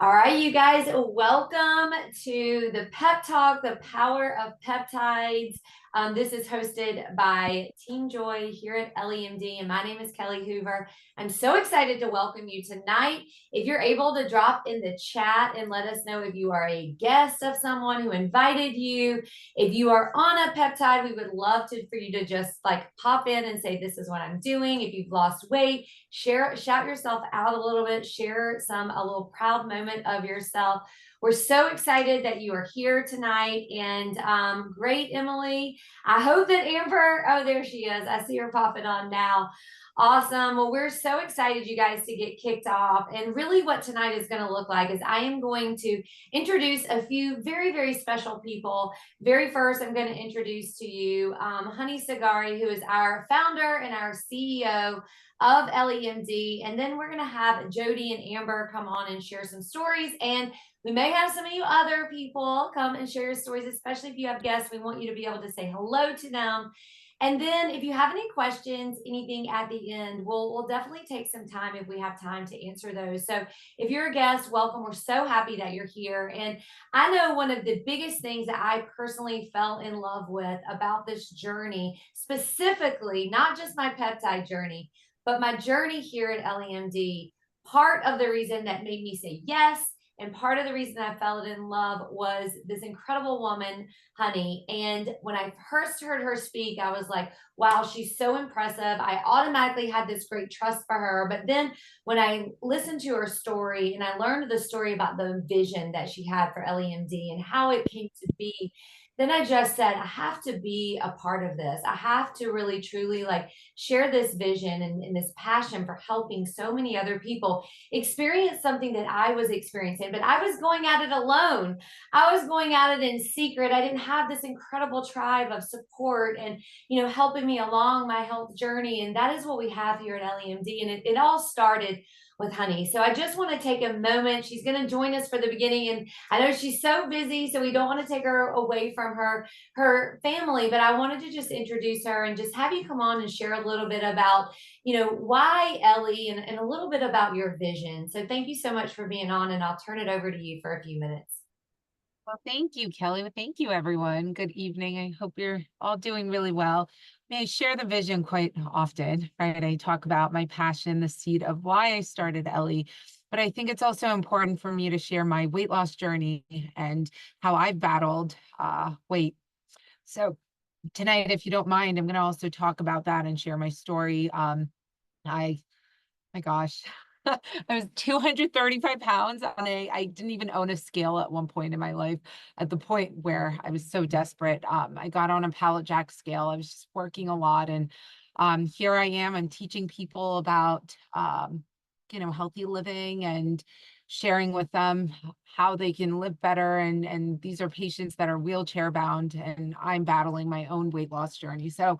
All right, you guys, welcome to the Pep Talk, the power of peptides. This is hosted by Team Joy here at LEMD, and my name is Kelly Hoover. I'm so excited to welcome you tonight. If you're able to drop in the chat and let us know if you are a guest of someone who invited you, if you are on a peptide, we would love for you to just like pop in and say, "This is what I'm doing." If you've lost weight, shout yourself out a little bit, share a little proud moment of yourself. We're so excited that you are here tonight. And great, Emily. I hope that Amber, oh, there she is. I see her popping on now. Awesome. Well, we're so excited, you guys, to get kicked off. And really, what tonight is going to look like is I am going to introduce a few very, very special people. Very first, I'm going to introduce to you Honey Sagari, who is our founder and our CEO of LEMD. And then we're going to have Jodie and Amber come on and share some stories. And we may have some of you other people come and share your stories, especially if you have guests. We want you to be able to say hello to them. And then if you have any questions, anything at the end, we'll definitely take some time if we have time to answer those. So if you're a guest, welcome. We're so happy that you're here. And I know one of the biggest things that I personally fell in love with about this journey, specifically, not just my peptide journey, but my journey here at LEMD, part of the reason that made me say yes, and part of the reason I fell in love was this incredible woman, Honey. And when I first heard her speak, I was like, wow, she's so impressive. I automatically had this great trust for her. But then when I listened to her story and I learned the story about the vision that she had for LEMD and how it came to be, then I just said, I have to be a part of this. I have to really truly like share this vision and this passion for helping so many other people experience something that I was experiencing, but I was going at it alone. I was going at it in secret. I didn't have this incredible tribe of support and, helping me along my health journey. And that is what we have here at LEMD. And it all started with Honey. So I just want to take a moment. She's going to join us for the beginning. And I know she's so busy, so we don't want to take her away from her family, but I wanted to just introduce her and just have you come on and share a little bit about, why Ellie and a little bit about your vision. So thank you so much for being on, and I'll turn it over to you for a few minutes. Well, thank you, Kelly. Well, thank you, everyone. Good evening. I hope you're all doing really well. I share the vision quite often, right? I talk about my passion, the seed of why I started Ellie, but I think it's also important for me to share my weight loss journey and how I've battled weight. So tonight, if you don't mind, I'm going to also talk about that and share my story. My gosh, I was 235 pounds I didn't even own a scale at one point in my life, at the point where I was so desperate. I got on a pallet jack scale. I was just working a lot. And here I am, I'm teaching people about, healthy living and sharing with them how they can live better. And these are patients that are wheelchair bound, and I'm battling my own weight loss journey. So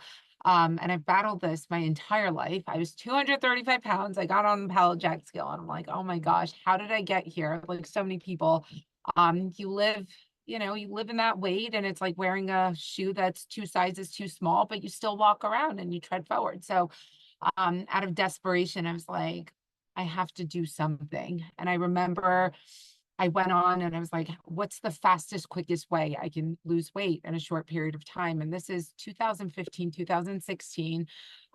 and I've battled this my entire life. I was 235 pounds. I got on the pallet jack scale and I'm like, oh my gosh, how did I get here? Like so many people, you live in that weight, and it's like wearing a shoe that's two sizes too small, but you still walk around and you tread forward. So out of desperation, I was like, I have to do something. And I remember I went on and I was like, what's the fastest, quickest way I can lose weight in a short period of time? And this is 2015, 2016.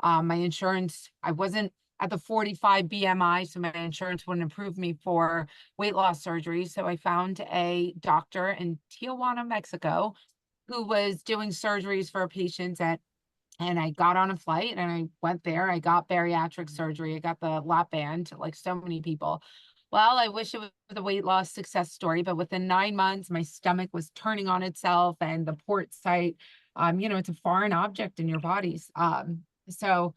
My insurance, I wasn't at the 45 BMI, so my insurance wouldn't approve me for weight loss surgery. So I found a doctor in Tijuana, Mexico, who was doing surgeries for patients and I got on a flight and I went there. I got bariatric surgery. I got the lap band, like so many people. Well, I wish it was a weight loss success story, but within 9 months, my stomach was turning on itself, and the port site, it's a foreign object in your bodies. So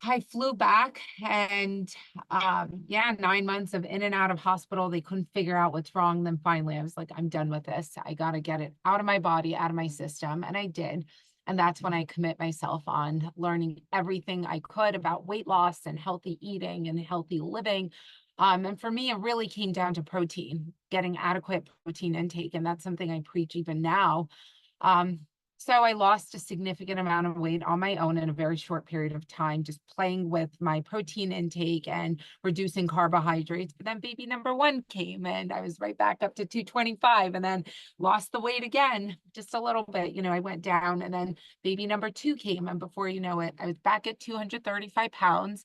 I flew back, and 9 months of in and out of hospital. They couldn't figure out what's wrong. Then finally, I was like, I'm done with this. I got to get it out of my body, out of my system. And I did. And that's when I commit myself on learning everything I could about weight loss and healthy eating and healthy living. And for me, it really came down to protein, getting adequate protein intake. And that's something I preach even now. Um, So I lost a significant amount of weight on my own in a very short period of time, just playing with my protein intake and reducing carbohydrates. But then baby number one came and I was right back up to 225 and then lost the weight again, just a little bit. I went down and then baby number two came. And before you know it, I was back at 235 pounds.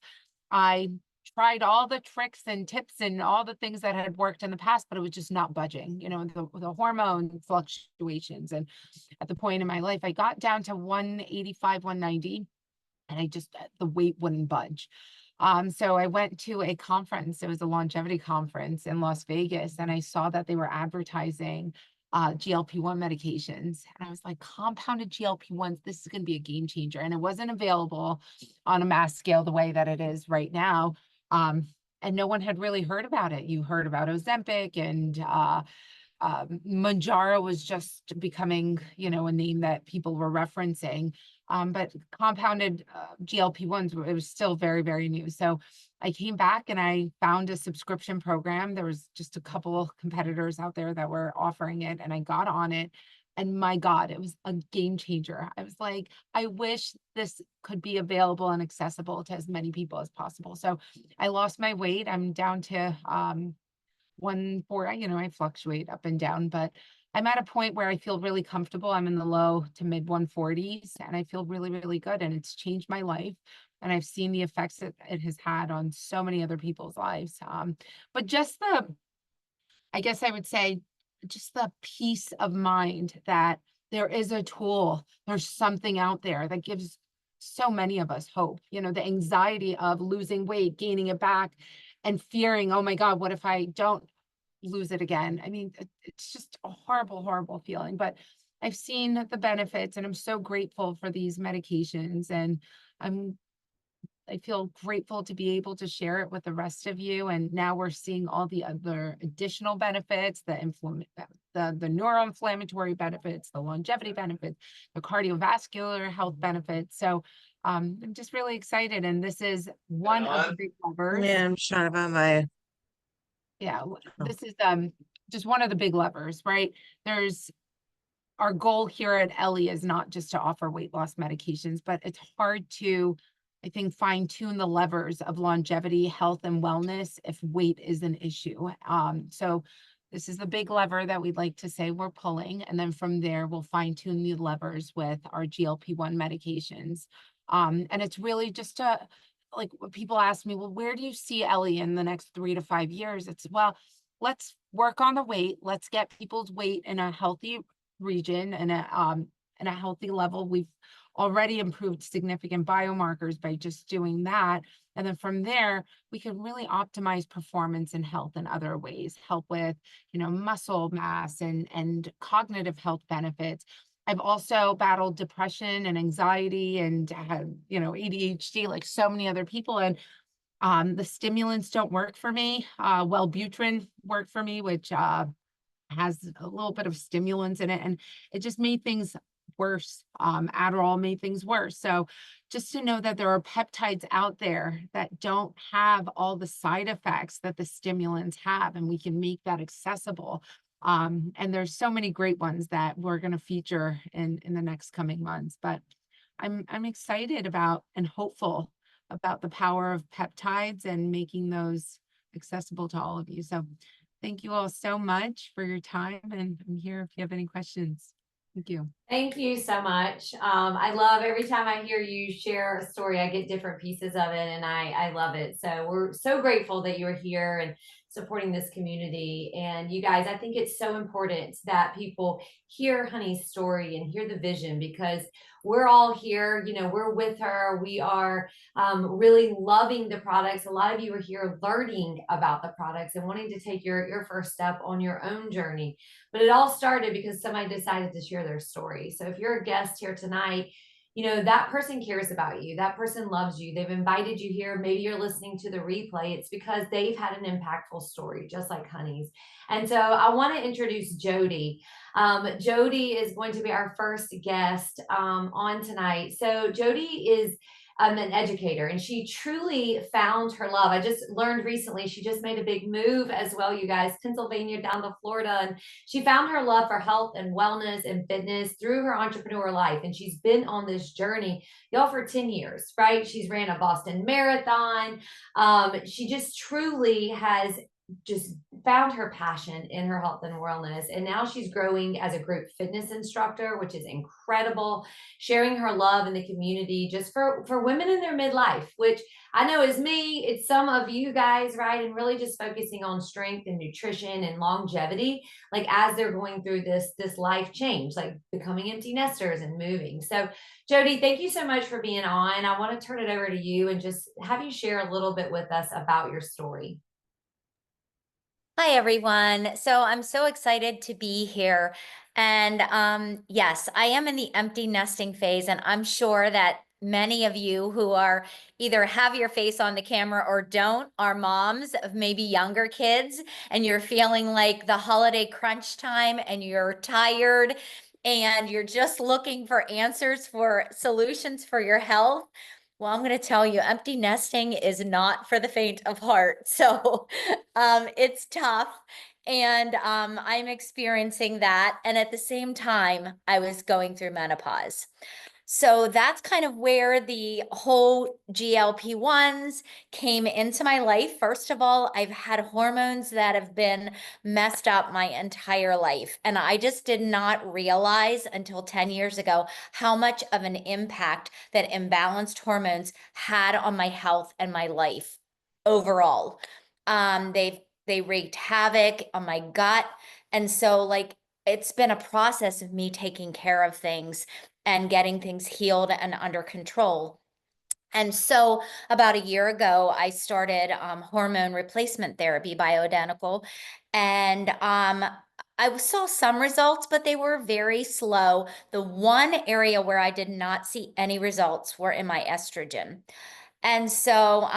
I tried all the tricks and tips and all the things that had worked in the past, but it was just not budging, the hormone fluctuations. And at the point in my life, I got down to 185, 190, and the weight wouldn't budge. So I went to a conference. It was a longevity conference in Las Vegas, and I saw that they were advertising GLP-1 medications. And I was like, compounded GLP-1s, this is going to be a game changer. And it wasn't available on a mass scale the way that it is right now. And no one had really heard about it. You heard about Ozempic and Manjaro was just becoming, a name that people were referencing. But compounded GLP-1s, it was still very, very new. So I came back and I found a subscription program. There was just a couple of competitors out there that were offering it, and I got on it. And my God, it was a game changer. I was like, I wish this could be available and accessible to as many people as possible. So I lost my weight. I'm down to 140, I fluctuate up and down, but I'm at a point where I feel really comfortable. I'm in the low to mid 140s and I feel really, really good. And it's changed my life. And I've seen the effects that it has had on so many other people's lives. But I guess I would say, just the peace of mind that there is a tool, there's something out there that gives so many of us hope. The anxiety of losing weight, gaining it back, and fearing, oh my God, what if I don't lose it again? I mean, it's just a horrible, horrible feeling. But I've seen the benefits and I'm so grateful for these medications. And I'm I feel grateful to be able to share it with the rest of you. And now we're seeing all the other additional benefits, the neuroinflammatory benefits, the longevity benefits, the cardiovascular health benefits. So I'm just really excited. And this is one of the big levers. Yeah, I'm trying to find my. Yeah, this is just one of the big levers, right? There's Our goal here at Ellie is not just to offer weight loss medications, but it's hard to, I think, fine tune the levers of longevity, health, and wellness if weight is an issue. So this is the big lever that we'd like to say we're pulling. And then from there, we'll fine tune the levers with our GLP-1 medications. And it's really just like when people ask me, well, where do you see Ellie in the next 3 to 5 years? It's, well, let's work on the weight. Let's get people's weight in a healthy region and a healthy level. We've already improved significant biomarkers by just doing that. And then from there, we can really optimize performance and health in other ways, help with, muscle mass and cognitive health benefits. I've also battled depression and anxiety and had, ADHD like so many other people. And the stimulants don't work for me. Wellbutrin worked for me, which has a little bit of stimulants in it, and it just made things worse. Adderall made things worse. So just to know that there are peptides out there that don't have all the side effects that the stimulants have, and we can make that accessible. And there's so many great ones that we're going to feature in the next coming months. But I'm excited about and hopeful about the power of peptides and making those accessible to all of you. So thank you all so much for your time, and I'm here if you have any questions. Thank you. Thank you so much. I love every time I hear you share a story, I get different pieces of it, and I love it. So we're so grateful that you're here and supporting this community. And you guys, I think it's so important that people hear Honey's story and hear the vision, because we're all here, we're with her. We are really loving the products. A lot of you are here learning about the products and wanting to take your first step on your own journey. But it all started because somebody decided to share their story. So if you're a guest here tonight, that person cares about you. That person loves you. They've invited you here. Maybe you're listening to the replay. It's because they've had an impactful story, just like Honey's. And so I want to introduce Jodie. Jodie is going to be our first guest on tonight. So Jodie is an educator, and she truly found her love. I just learned recently she just made a big move as well, you guys, Pennsylvania down to Florida, and she found her love for health and wellness and fitness through her entrepreneur life. And she's been on this journey, y'all, for 10 years, right? She's ran a Boston Marathon. She just truly has just found her passion in her health and wellness. And now she's growing as a group fitness instructor, which is incredible, sharing her love in the community just for women in their midlife, which I know is me, it's some of you guys, right? And really just focusing on strength and nutrition and longevity, like as they're going through this life change, like becoming empty nesters and moving. So Jodie, thank you so much for being on. I want to turn it over to you and just have you share a little bit with us about your story. Hi, everyone. So I'm so excited to be here. And yes, I am in the empty nesting phase, and I'm sure that many of you who are either have your face on the camera or don't are moms of maybe younger kids, and you're feeling like the holiday crunch time and you're tired and you're just looking for answers for solutions for your health. Well, I'm going to tell you, empty nesting is not for the faint of heart. So it's tough. And I'm experiencing that. And at the same time, I was going through menopause. So that's kind of where the whole GLP-1s came into my life. First of all, I've had hormones that have been messed up my entire life. And I just did not realize until 10 years ago how much of an impact that imbalanced hormones had on my health and my life overall. They wreaked havoc on my gut. And so like it's been a process of me taking care of things and getting things healed and under control. And so about a year ago, I started hormone replacement therapy, bioidentical. And I saw some results, but they were very slow. The one area where I did not see any results were in my estrogen. And so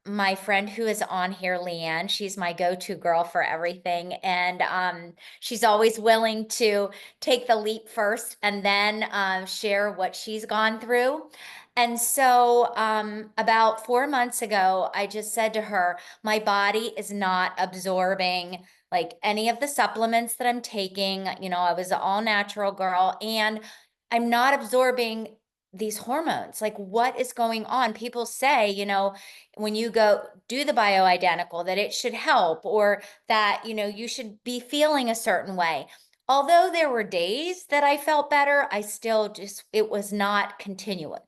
my friend who is on here, Leanne, she's my go-to girl for everything. And she's always willing to take the leap first and then share what she's gone through. And so about 4 months ago, I just said to her, my body is not absorbing like any of the supplements that I'm taking. You know, I was an all natural girl, and I'm not absorbing these hormones. Like, what is going on? People say, you know, when you go do the bioidentical, that it should help, or that, you know, you should be feeling a certain way. Although there were days that I felt better, I still just, it was not continuous.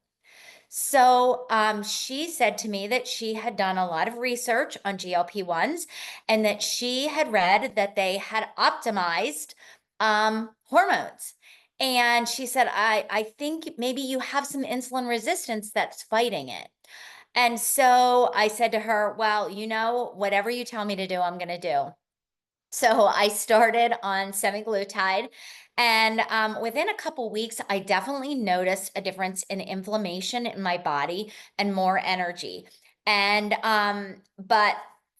So she said to me that she had done a lot of research on GLP-1s and that she had read that they had optimized hormones. And she said, I think maybe you have some insulin resistance that's fighting it. And so I said to her, well, you know, whatever you tell me to do, I'm going to do. So I started on semaglutide, and within a couple weeks, I definitely noticed a difference in inflammation in my body and more energy. And but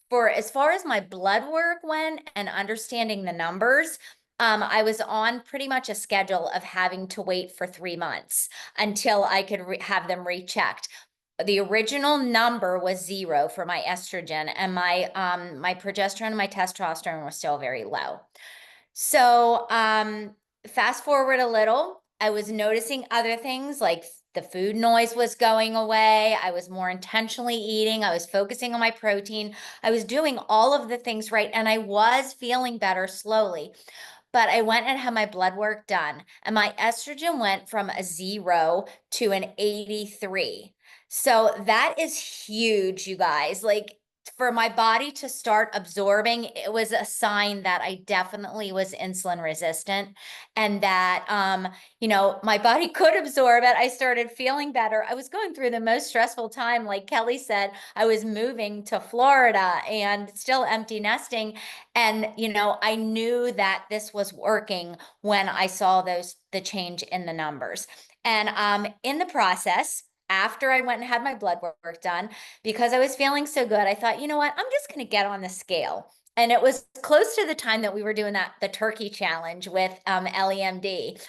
for as far as my blood work went and understanding the numbers, I was on pretty much a schedule of having to wait for 3 months until I could have them rechecked. The original number was 0 for my estrogen, and my progesterone and my testosterone were still very low. So fast forward a little, I was noticing other things like the food noise was going away. I was more intentionally eating. I was focusing on my protein. I was doing all of the things right, and I was feeling better slowly. But I went and had my blood work done, and my estrogen went from a 0 to an 83. So that is huge, you guys. Like, for my body to start absorbing, it was a sign that I definitely was insulin resistant, and that you know, my body could absorb it. I started feeling better. I was going through the most stressful time. Like Kelly said, I was moving to Florida and still empty nesting. And, you know, I knew that this was working when I saw the change in the numbers. And in the process, after I went and had my blood work done, because I was feeling so good, I thought, you know what, I'm just going to get on the scale. And it was close to the time that we were doing the turkey challenge with LEMD.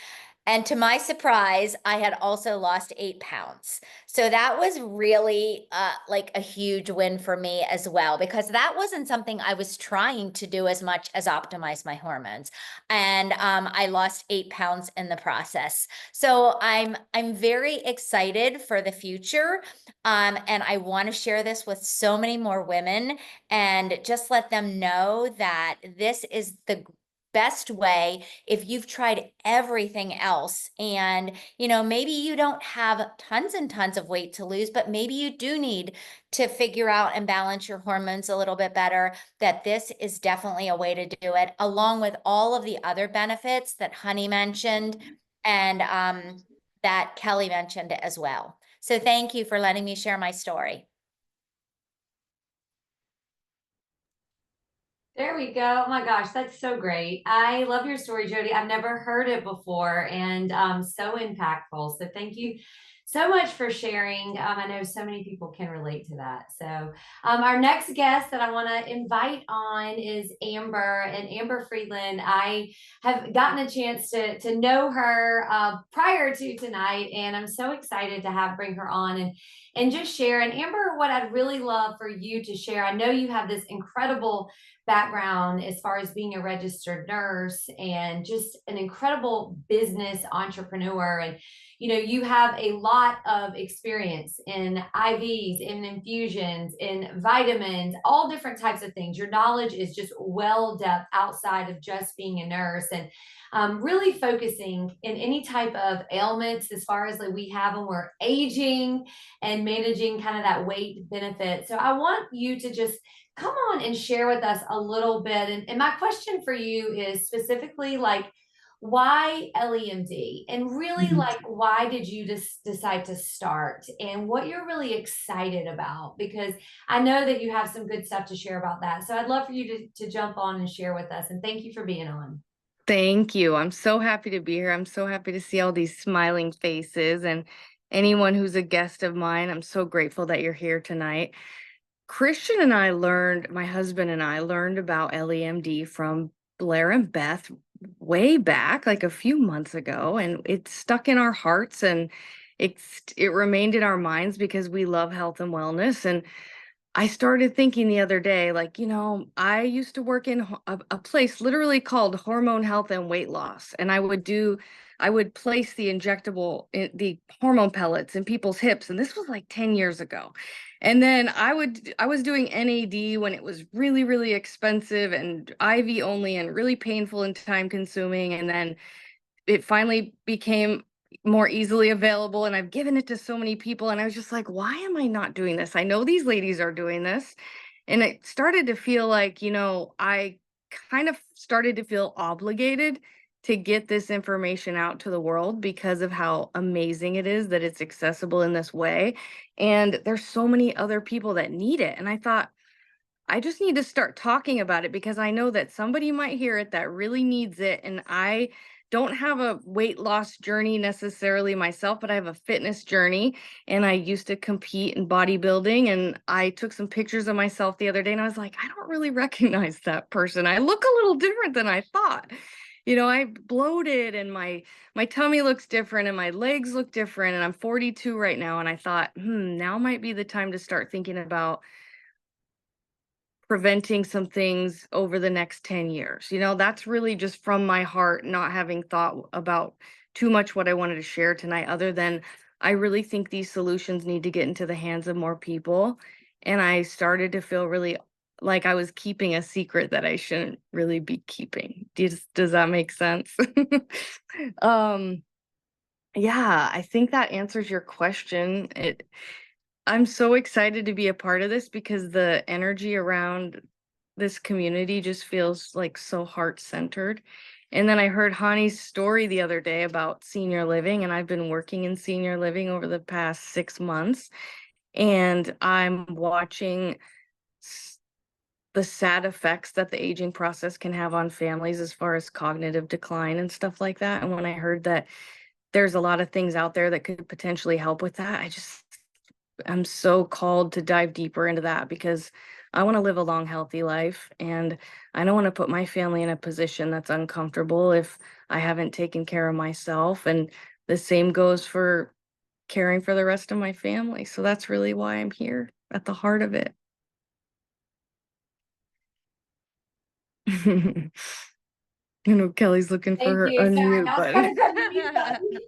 And to my surprise, I had also lost 8 pounds. So that was really like a huge win for me as well, because that wasn't something I was trying to do as much as optimize my hormones. And I lost 8 pounds in the process. So I'm very excited for the future. And I want to share this with so many more women and just let them know that this is the best way if you've tried everything else. And maybe you don't have tons and tons of weight to lose, but maybe you do need to figure out and balance your hormones a little bit better, that this is definitely a way to do it, along with all of the other benefits that Honey mentioned and that Kelly mentioned as well. So thank you for letting me share my story. There we go. Oh my gosh, that's so great. I love your story, Jodie. I've never heard it before, and so impactful. So thank you so much for sharing. I know so many people can relate to that. So our next guest that I want to invite on is Amber, and Amber Friedland. I have gotten a chance to know her prior to tonight, and I'm so excited to bring her on and just share. And Amber, what I'd really love for you to share, I know you have this incredible background as far as being a registered nurse and just an incredible business entrepreneur. And you have a lot of experience in IVs, in infusions, in vitamins, all different types of things. Your knowledge is just well depth outside of just being a nurse, and really focusing in any type of ailments as far as like we have when we're aging and managing kind of that weight benefit. So I want you to just come on and share with us a little bit. And my question for you is specifically like, why LEMD? And really like, why did you just decide to start and what you're really excited about? Because I know that you have some good stuff to share about that. So I'd love for you to jump on and share with us. And thank you for being on. Thank you. I'm so happy to be here. I'm so happy to see all these smiling faces and anyone who's a guest of mine. I'm so grateful that you're here tonight. Christian and I learned, my husband and I learned about LEMD from Blair and Beth way back, like a few months ago, and it stuck in our hearts and it remained in our minds because we love health and wellness. And I started thinking the other day, like, I used to work in a place literally called Hormone Health and Weight Loss. And I would place the the hormone pellets in people's hips. And this was like 10 years ago. And then I was doing NAD when it was really, really expensive and IV only and really painful and time consuming. And then it finally became more easily available, and I've given it to so many people, and I was just like, why am I not doing this? I know these ladies are doing this. And it started to feel like, I kind of started to feel obligated to get this information out to the world because of how amazing it is that it's accessible in this way. And there's so many other people that need it. And I thought, I just need to start talking about it because I know that somebody might hear it that really needs it. And I don't have a weight loss journey necessarily myself, but I have a fitness journey. And I used to compete in bodybuilding. And I took some pictures of myself the other day and I was like, I don't really recognize that person. I look a little different than I thought. I bloated and my tummy looks different and my legs look different. And I'm 42 right now. And I thought, now might be the time to start thinking about preventing some things over the next 10 years. That's really just from my heart, not having thought about too much what I wanted to share tonight, other than I really think these solutions need to get into the hands of more people. And I started to feel really like I was keeping a secret that I shouldn't really be keeping. Does that make sense? Yeah, I think that answers your question. I'm so excited to be a part of this because the energy around this community just feels like so heart-centered. And then I heard Hani's story the other day about senior living, and I've been working in senior living over the past 6 months, and I'm watching the sad effects that the aging process can have on families as far as cognitive decline and stuff like that. And when I heard that there's a lot of things out there that could potentially help with that, I'm so called to dive deeper into that because I want to live a long, healthy life, and I don't want to put my family in a position that's uncomfortable if I haven't taken care of myself. And the same goes for caring for the rest of my family. So that's really why I'm here at the heart of it. You know, Kelly's looking for Thank her you. Sorry, unmute I was button. trying to unmute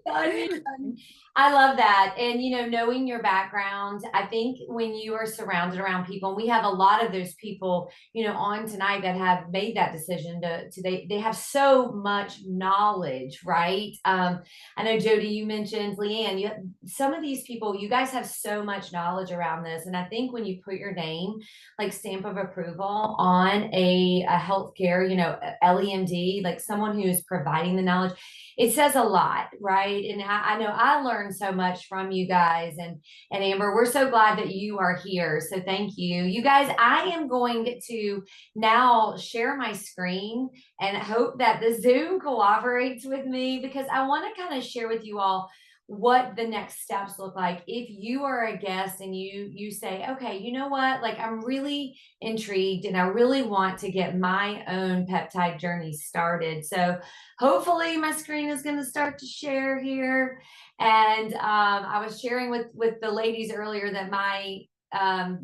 the unmute button. I love that. And, you know, knowing your background, I think when you are surrounded around people, and we have a lot of those people, you know, on tonight that have made that decision to they have so much knowledge, right? I know Jodie, you mentioned Leanne, some of these people, you guys have so much knowledge around this. And I think when you put your name, like stamp of approval on a healthcare, you know, LEMD, like someone who is providing the knowledge, it says a lot, right? And I know I learned so much from you guys, and Amber, we're so glad that you are here. So thank you. You guys, I am going to now share my screen and hope that the Zoom cooperates with me, because I want to kind of share with you all what the next steps look like if you are a guest and you say, okay, you know what, like I'm really intrigued and I really want to get my own peptide journey started. So hopefully my screen is going to start to share here. And I was sharing with the ladies earlier that my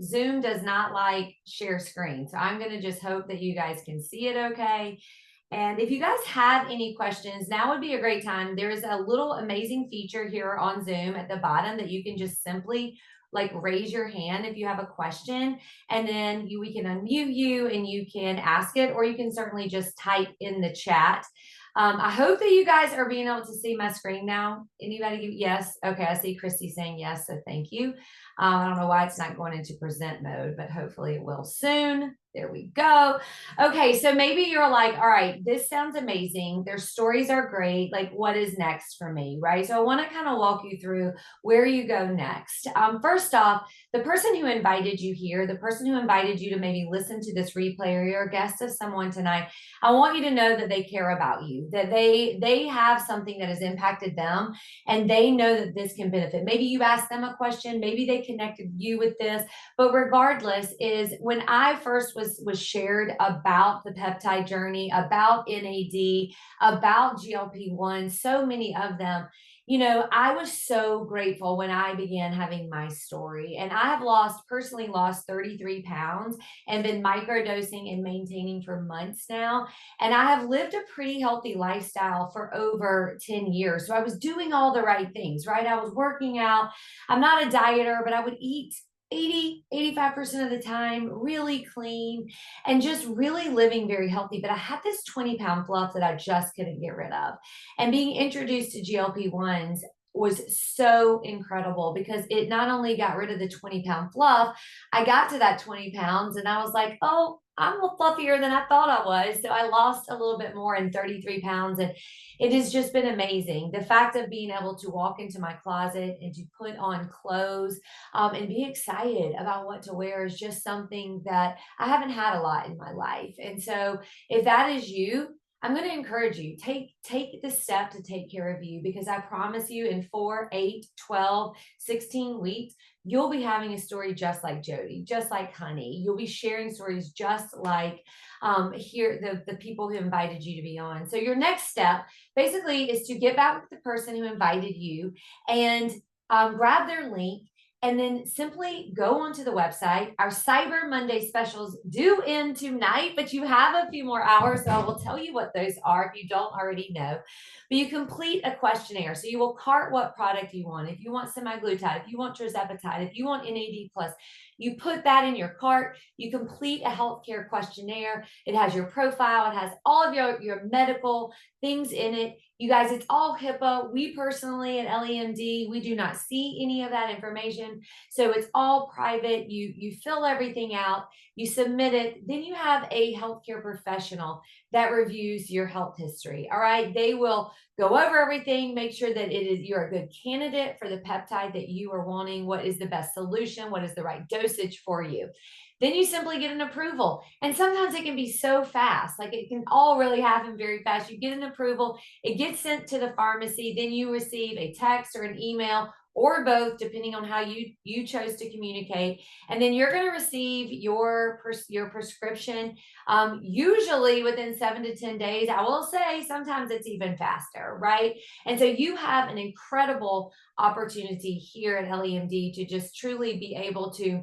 Zoom does not like share screen, so I'm going to just hope that you guys can see it okay. And if you guys have any questions, now would be a great time. There is a little amazing feature here on Zoom at the bottom that you can just simply like raise your hand if you have a question, and then we can unmute you and you can ask it, or you can certainly just type in the chat. I hope that you guys are being able to see my screen now. Anybody give yes? Okay, I see Christy saying yes, so thank you. I don't know why it's not going into present mode, but hopefully it will soon. There we go. Okay, so maybe you're like, all right, this sounds amazing. Their stories are great. Like, what is next for me, right? So I want to kind of walk you through where you go next. First off, the person who invited you here, the person who invited you to maybe listen to this replay, or you're a guest of someone tonight, I want you to know that they care about you, that they have something that has impacted them, and they know that this can benefit. Maybe you asked them a question, maybe they connected you with this, but regardless, is when I first was shared about the peptide journey, about NAD, about GLP-1, so many of them, you know, I was so grateful when I began having my story. And I have personally lost 33 pounds and been microdosing and maintaining for months now. And I have lived a pretty healthy lifestyle for over 10 years. So I was doing all the right things, right? I was working out. I'm not a dieter, but I would eat 85% of the time, really clean, and just really living very healthy. But I had this 20-pound fluff that I just couldn't get rid of. And being introduced to GLP-1s was so incredible, because it not only got rid of the 20-pound fluff, I got to that 20 pounds and I was like, oh, I'm a fluffier than I thought I was. So I lost a little bit more in 33 pounds. And it has just been amazing. The fact of being able to walk into my closet and to put on clothes and be excited about what to wear is just something that I haven't had a lot in my life. And so if that is you, I'm going to encourage you, take the step to take care of you, because I promise you in 4, 8, 12, 16 weeks, you'll be having a story just like Jodie, just like Honey. You'll be sharing stories just like here the people who invited you to be on. So your next step basically is to get back with the person who invited you and grab their link, and then simply go onto the website. Our Cyber Monday specials do end tonight, but you have a few more hours, so I will tell you what those are if you don't already know. But you complete a questionnaire. So you will cart what product you want. If you want semaglutide, if you want tirzepatide, if you want NAD+, you put that in your cart. You complete a healthcare questionnaire. It has your profile. It has all of your medical things in it. You guys, it's all HIPAA. We personally at LEMD, we do not see any of that information. So it's all private. You fill everything out, you submit it, then you have a healthcare professional that reviews your health history. All right. They will go over everything, make sure that you're a good candidate for the peptide that you are wanting. What is the best solution? What is the right dosage for you? Then you simply get an approval. And sometimes it can be so fast, like it can all really happen very fast. You get an approval, it gets sent to the pharmacy, then you receive a text or an email or both, depending on how you chose to communicate. And then you're going to receive your prescription, usually within 7 to 10 days. I will say sometimes it's even faster, right? And so you have an incredible opportunity here at LEMD to just truly be able to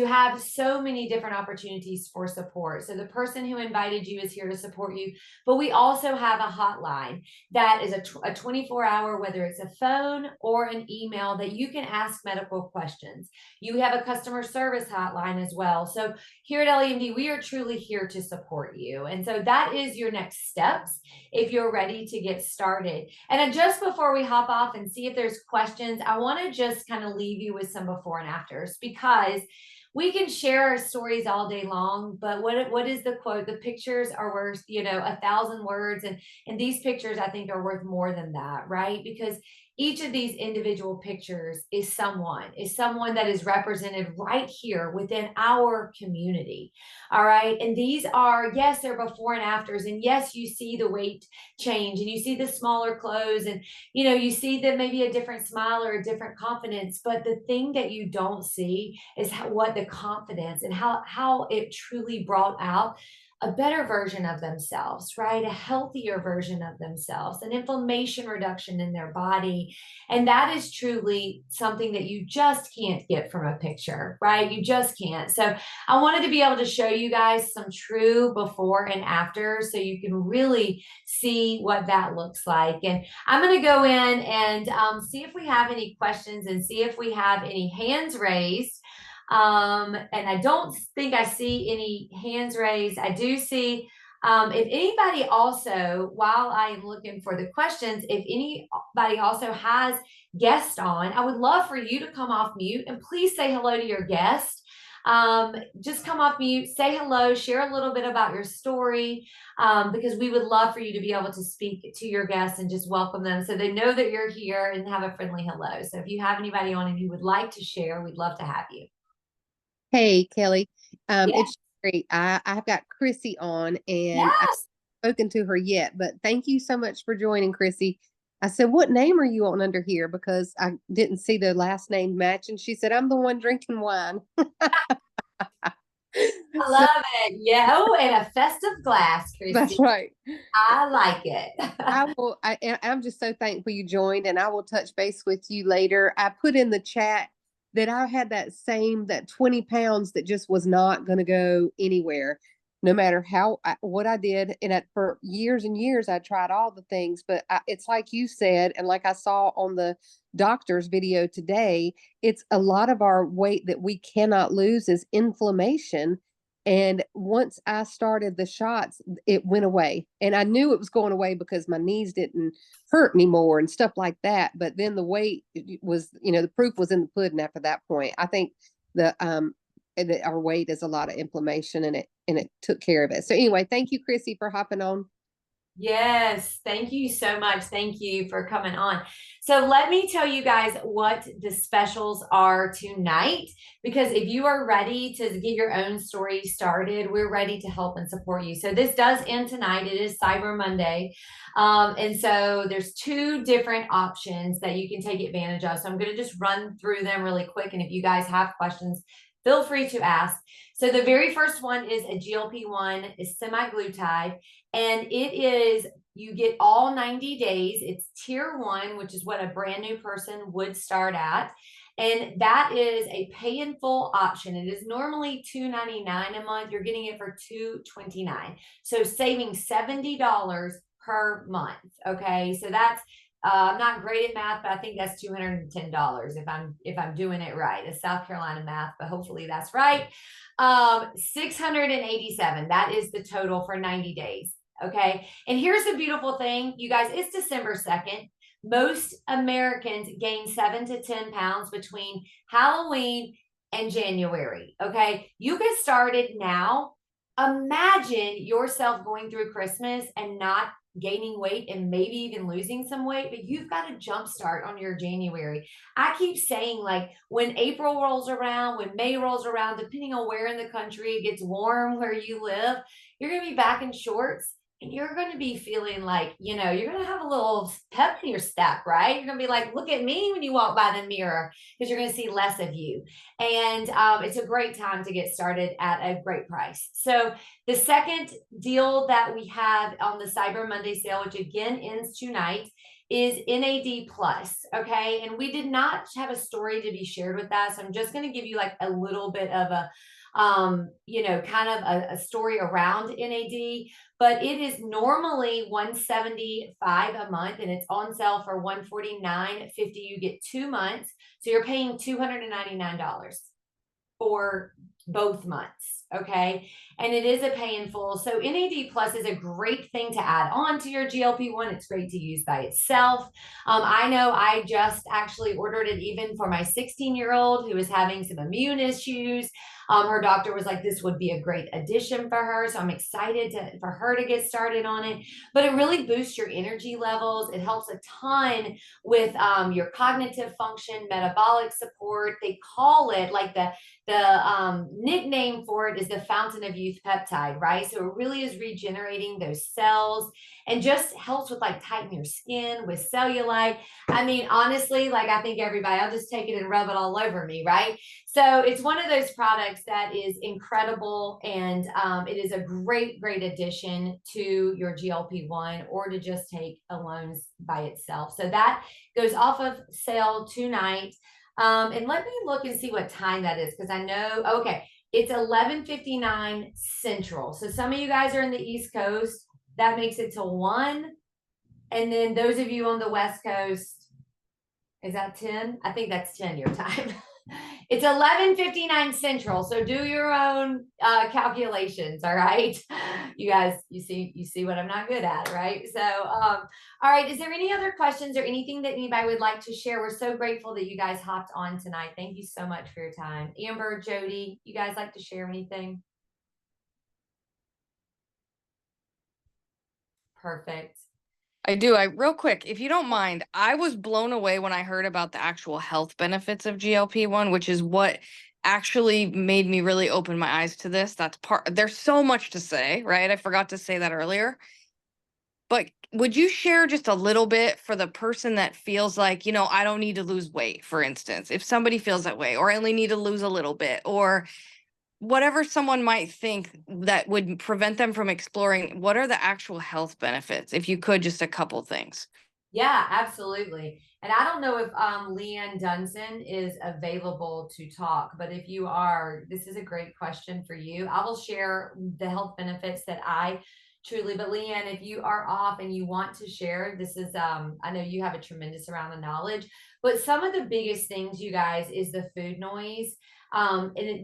have so many different opportunities for support. So the person who invited you is here to support you, but we also have a hotline that is a 24-hour, whether it's a phone or an email, that you can ask medical questions. You have a customer service hotline as well. So here at LEMD, we are truly here to support you. And so that is your next steps if you're ready to get started. And then just before we hop off and see if there's questions, I want to just kind of leave you with some before and afters, because we can share our stories all day long, but what is the quote? The pictures are worth, 1,000 words. And these pictures, I think, are worth more than that, right? Because each of these individual pictures is someone that is represented right here within our community. All right. And these are, yes, they're before and afters. And yes, you see the weight change, and you see the smaller clothes, and you see that maybe a different smile or a different confidence. But the thing that you don't see is what the confidence and how it truly brought out a better version of themselves, right? A healthier version of themselves, an inflammation reduction in their body. And that is truly something that you just can't get from a picture, right? You just can't. So I wanted to be able to show you guys some true before and after, so you can really see what that looks like. And I'm going to go in and see if we have any questions and see if we have any hands raised. And I don't think I see any hands raised. I do see, if anybody also, while I am looking for the questions, if anybody also has guests on, I would love for you to come off mute and please say hello to your guest. Just come off mute, say hello, share a little bit about your story, because we would love for you to be able to speak to your guests and just welcome them so they know that you're here and have a friendly hello. So if you have anybody on and you would like to share, we'd love to have you. Hey, Kelly. Yeah. It's great. I've got Chrissy on, and Yes. I've spoken to her yet, but thank you so much for joining, Chrissy. I said, what name are you on under here? Because I didn't see the last name match. And she said, I'm the one drinking wine. I love it. Yeah. Oh, and a festive glass, Christy. That's right. I like it. I'm just so thankful you joined, and I will touch base with you later. I put in the chat that I had that 20 pounds that just was not going to go anywhere, no matter what I did. And for years and years, I tried all the things, but it's like you said, and like I saw on the doctor's video today, it's a lot of our weight that we cannot lose is inflammation. And once I started the shots, it went away. And I knew it was going away because my knees didn't hurt anymore and stuff like that. But then the weight was, the proof was in the pudding after that point. I think our weight is a lot of inflammation, and it took care of it. So anyway, thank you, Chrissy, for hopping on. Yes, thank you so much. Thank you for coming on. So let me tell you guys what the specials are tonight, because if you are ready to get your own story started, we're ready to help and support you. So this does end tonight. It is Cyber Monday. And so there's 2 different options that you can take advantage of. So I'm going to just run through them really quick. And if you guys have questions, feel free to ask. So the very first one is a GLP-1, is semaglutide. And it is, you get all 90 days. It's tier 1, which is what a brand new person would start at. And that is a pay in full option. It is normally $2.99 a month. You're getting it for $2.29. So saving $70 per month. Okay. So that's, I'm not great at math, but I think that's $210 if I'm doing it right. It's South Carolina math, but hopefully that's right. 687. That is the total for 90 days. Okay. And here's the beautiful thing, you guys, it's December 2nd. Most Americans gain 7 to 10 pounds between Halloween and January. Okay. You get started now. Imagine yourself going through Christmas and not gaining weight and maybe even losing some weight, but you've got a jump start on your January. I keep saying, like, when April rolls around, when May rolls around, depending on where in the country it gets warm where you live, you're going to be back in shorts and you're going to be feeling like, you know, you're going to have a little pep in your step, right? You're going to be like, look at me when you walk by the mirror, because you're going to see less of you. And it's a great time to get started at a great price. So the second deal that we have on the Cyber Monday sale, which again ends tonight, is NAD plus. Okay. And we did not have a story to be shared with that. So I'm just going to give you like a little bit of a, you know, kind of a story around NAD, but it is normally $175 a month and it's on sale for $149.50. You get 2 months. So you're paying $299 for both months. Okay. And it is a pay in full. So NAD plus is a great thing to add on to your GLP-1. It's great to use by itself. I know I just actually ordered it even for my 16-year-old who is having some immune issues. Her doctor was like, this would be a great addition for her. So I'm excited for her to get started on it. But it really boosts your energy levels. It helps a ton with your cognitive function, metabolic support. They call it like the nickname for it is the fountain of youth peptide, right? So it really is regenerating those cells and just helps with like tighten your skin with cellulite. I mean, honestly, like I think everybody, I'll just take it and rub it all over me, right? So it's one of those products that is incredible, and it is a great, great addition to your GLP-1 or to just take alone by itself. So that goes off of sale tonight. And let me look and see what time that is, because I know, okay, it's 11:59 Central. So some of you guys are in the East Coast. That makes it till 1. And then those of you on the West Coast, is that 10? I think that's 10 your time. It's 11:59 Central. So do your own calculations. All right. You guys, you see what I'm not good at, right? So, all right. Is there any other questions or anything that anybody would like to share? We're so grateful that you guys hopped on tonight. Thank you so much for your time. Amber, Jody, you guys like to share anything? Perfect. I do. Real quick, if you don't mind, I was blown away when I heard about the actual health benefits of GLP-1, which is what actually made me really open my eyes to this. There's so much to say, right? I forgot to say that earlier. But would you share just a little bit for the person that feels like, you know, I don't need to lose weight, for instance, if somebody feels that way, or I only need to lose a little bit, or whatever someone might think that would prevent them from exploring, what are the actual health benefits? If you could, just a couple things. Yeah, absolutely. And I don't know if Leanne Dunson is available to talk, but if you are, this is a great question for you. I will share the health benefits that I truly, but Leanne, if you are off and you want to share, this is, I know you have a tremendous amount of knowledge, but some of the biggest things, you guys, is the food noise.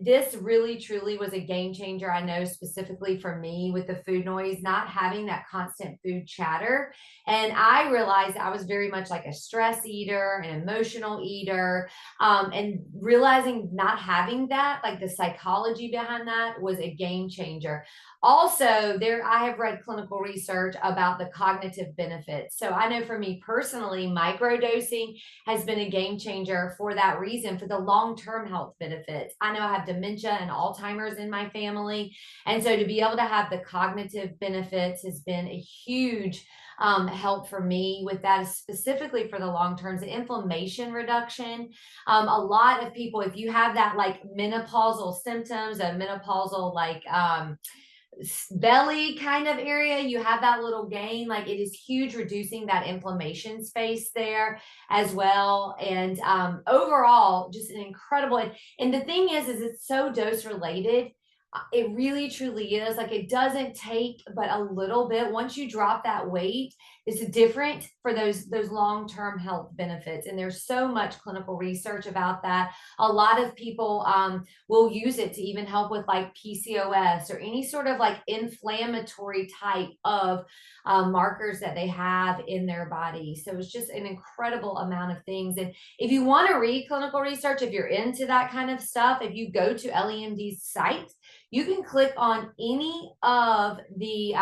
This really truly was a game changer. I know specifically for me with the food noise, not having that constant food chatter. And I realized I was very much like a stress eater, an emotional eater, and realizing not having that, like the psychology behind that was a game changer. Also, I have read clinical research about the cognitive benefits. So I know for me personally, microdosing has been a game changer for that reason, for the long-term health benefits. I know I have dementia and Alzheimer's in my family. And so to be able to have the cognitive benefits has been a huge help for me with that, specifically for the long terms, the inflammation reduction. A lot of people, if you have that like menopausal symptoms, a menopausal like belly kind of area, you have that little gain, like it is huge, reducing that inflammation space there as well. And overall, just an incredible, and the thing is it's so dose related. It really truly is, like it doesn't take but a little bit. Once you drop that weight, it's different for those long-term health benefits. And there's so much clinical research about that. A lot of people will use it to even help with like PCOS or any sort of like inflammatory type of markers that they have in their body. So it's just an incredible amount of things. And if you want to read clinical research, if you're into that kind of stuff, if you go to LEMD's site, you can click on any of the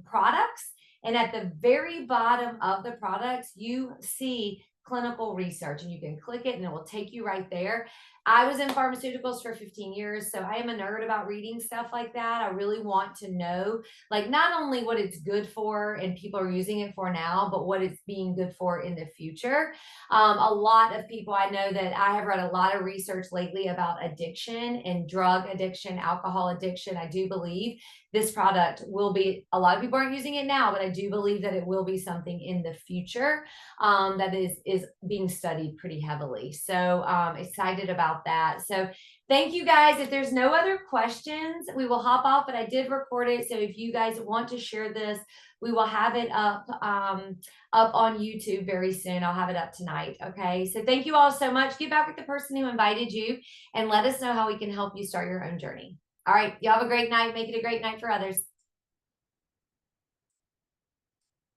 products, and at the very bottom of the products, you see clinical research, and you can click it and it will take you right there. I was in pharmaceuticals for 15 years, so I am a nerd about reading stuff like that. I really want to know, like, not only what it's good for and people are using it for now, but what it's being good for in the future. A lot of people, I know that I have read a lot of research lately about addiction and drug addiction, alcohol addiction. I do believe this product will be, a lot of people aren't using it now, but I do believe that it will be something in the future that is being studied pretty heavily. So excited about that. So thank you guys. If there's no other questions, we will hop off, but I did record it. So if you guys want to share this, we will have it up on YouTube very soon. I'll have it up tonight. Okay. So thank you all so much. Get back with the person who invited you and let us know how we can help you start your own journey. All right. Y'all have a great night. Make it a great night for others.